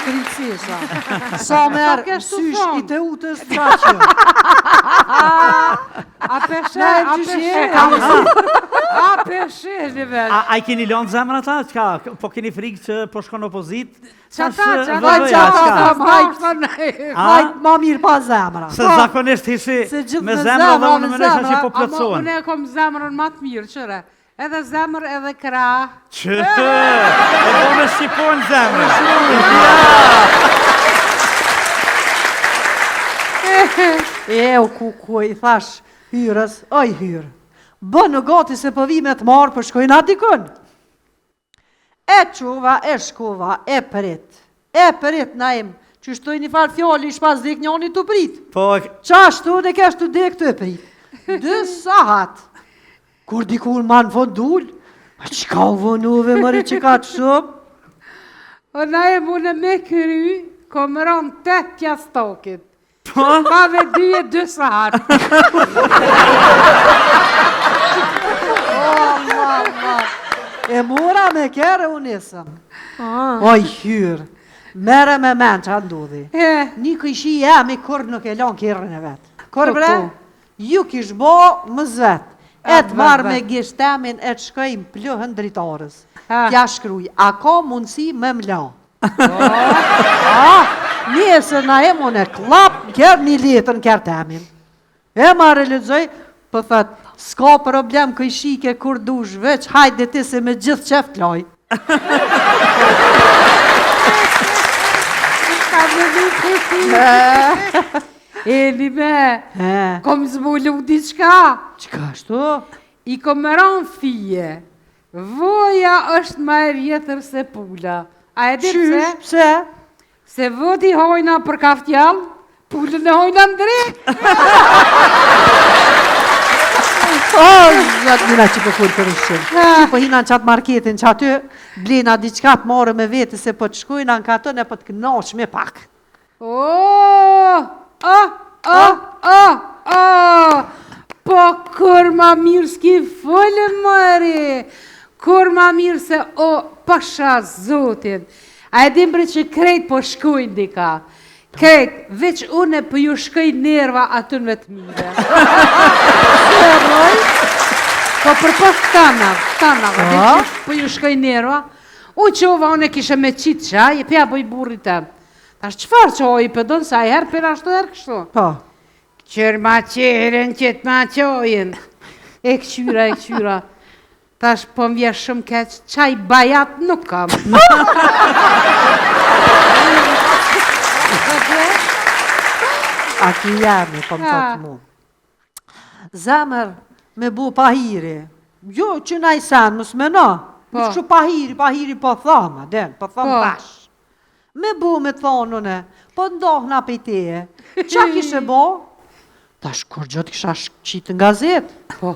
princesa. Sa merë sysh I të utës të qaqë. A peshe, një veç. A I keni lënë zemra ata? Qka? Po keni frikë që po shkon opozit? Hajt ma mirë pa zemra. Se zakonisht hishi me zemra dhe unë më nesha që po plotësohen. Unë e kom zemrën ma të mirë, qëre. Edhe zemër edhe kra. Që? E do me shqipojnë zemrë. Ku I thash hyrës, oj hyrë, bë në gati se pëvi me të marë për shkojnë atikën. E quva, e shkova, e përit na im, që shtoj një farë fjoli shpas dek njoni të prit. Qashtu dhe keshtu dek të prit. 2 sahat. Kur dikur ma në fondull, qka u vënuve mëri që ka të shumë? O na e mune me këry, kom rënë 8 pjastokit. Pave 2 sahat. E mora me kere unisëm. Oj hyrë, mere me men që ndodhi. Një këshi jemi kur nuk e lanë kjerën e vetë. Kur bre, ju kish bo më zvetë. E të marrë me gishtemin e të shkojmë plëhën dritarës. Tja shkruj, a ka mundësi me mla? Njësër na e mune klap, kërë një letën kërë temin. E ma realizoj, për thët, s'ka problem këjshike kur dush, veç hajde ti se me gjithë qeft loj. Eli me, kom zbullu diçka. Qka shtu? I kom mëron fije. Voja është ma e vjetër se pula. A e di pse? Pse? Se voti hojna për kaftjall, pulën e hojna në drejt. Zatë njëna që për full për ushqim. Që për hina në qatë marketin që aty, blina diçka të marë me vete se për të shkujna në katën e për të kënosh me pak. Po kur ma mirë s'ki fëllë mëri, kur ma mirë se o pasha zotin. A e dim bre që krejt po shkujnë dika. Krejt, veç une për ju shkoj nerva atën me të mire. Po për post tana, për ju shkoj nerva. U qova une kishe me qitë qaj, e pja bëj burit tem. Tash qëfar që oj pëdon, sa e herë për ashtu herë kështu? Po. Qërë ma qërën, qëtë ma qojën. E këqyra. Tash po m'vje shumë keq, qaj bajat nuk kam. A ki jemi, po më thotë mu. Zemër me bu pahiri. Jo, që na I sen, mës me na. Në që pahiri po thama, den, po thama pash. Me bu me thonune, po ndohna për teje. Qa kishe bo? Tash kur gjot kisha qitë në gazet. Po.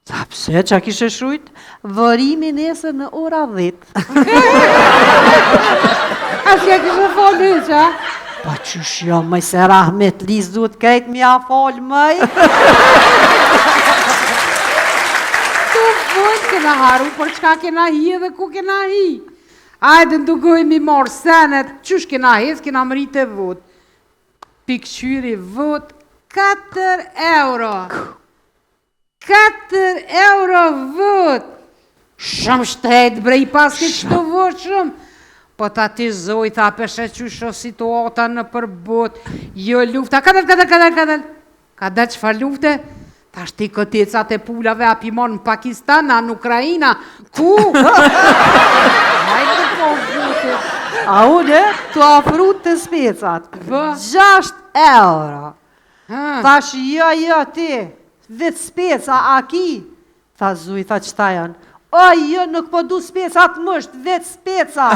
Ta pse qa kishe shrujt? Vërimi nesër në ora 10. A që kishe folë qa? Pa qysh jo, mëj se Rahmet Liz duhet krejt mja folë mëj. Tu vojt kena haru, për qka kena hi edhe ku kena hi. Ajde ndugojmë I marë senet, qysh kena hez, kena mërit e vot. Pikqyri vot, 4 euro. 4 euro vot. Shumë shtet, bre, I paske qëto vot shumë. Po ta ti zoj, tha peshe qysho situata në përbot, jo lufta, kadel. Kadel qëfar lufte? Ta shti këticat e pulave apimon në Pakistan, në Ukrajina, ku? Hajde po vute. A une, të afrut të specat, 6 euro. Thash, jo, ti, vetë speca, a ki? Tha zuj, tha qëta janë. O, jo, nuk po du specat mësht, vetë speca.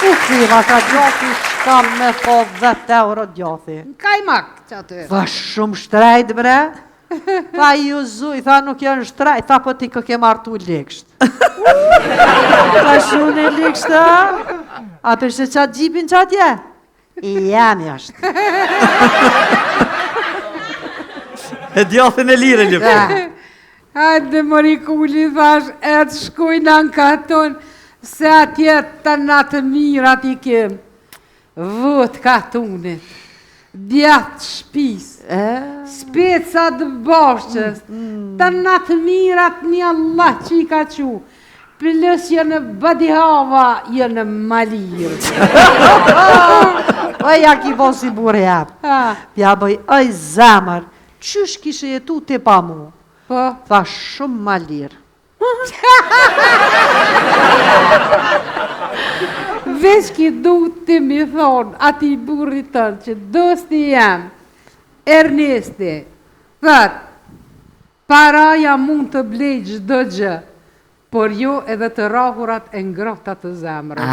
U kriva ka gjathi, kam me po 10 euro gjathi. Kaj mak, që aty? Tha shumë shtrejt, bre. Tha ju zuj, tha nuk janë shtrejt, tha po ti kë ke martu leksht. Tha shumë e leksht, a përshë qatë gjipin qatje? I jam jashtë. E djathin e lire ljëpë. Hajde mëri kulli, thash, e të shkojnë në katon, Se atje të natë mirat I kem, vët katunit, djatë shpis, specat bashqës, të natë mirat një Allah që I ka qu, plus jënë badihava, jënë malirë. Ja ki bo si bure jap. Pja bëj, zemër, qysh kishe jetu te pa mu? Po? Tha shumë ma lirë. Veç ki du të mi thonë ati burri tënë që dosti jam, Ernesti, thët, paraja mund të blej çdo gjë, por jo edhe të rahurat e ngrohta të zemrës.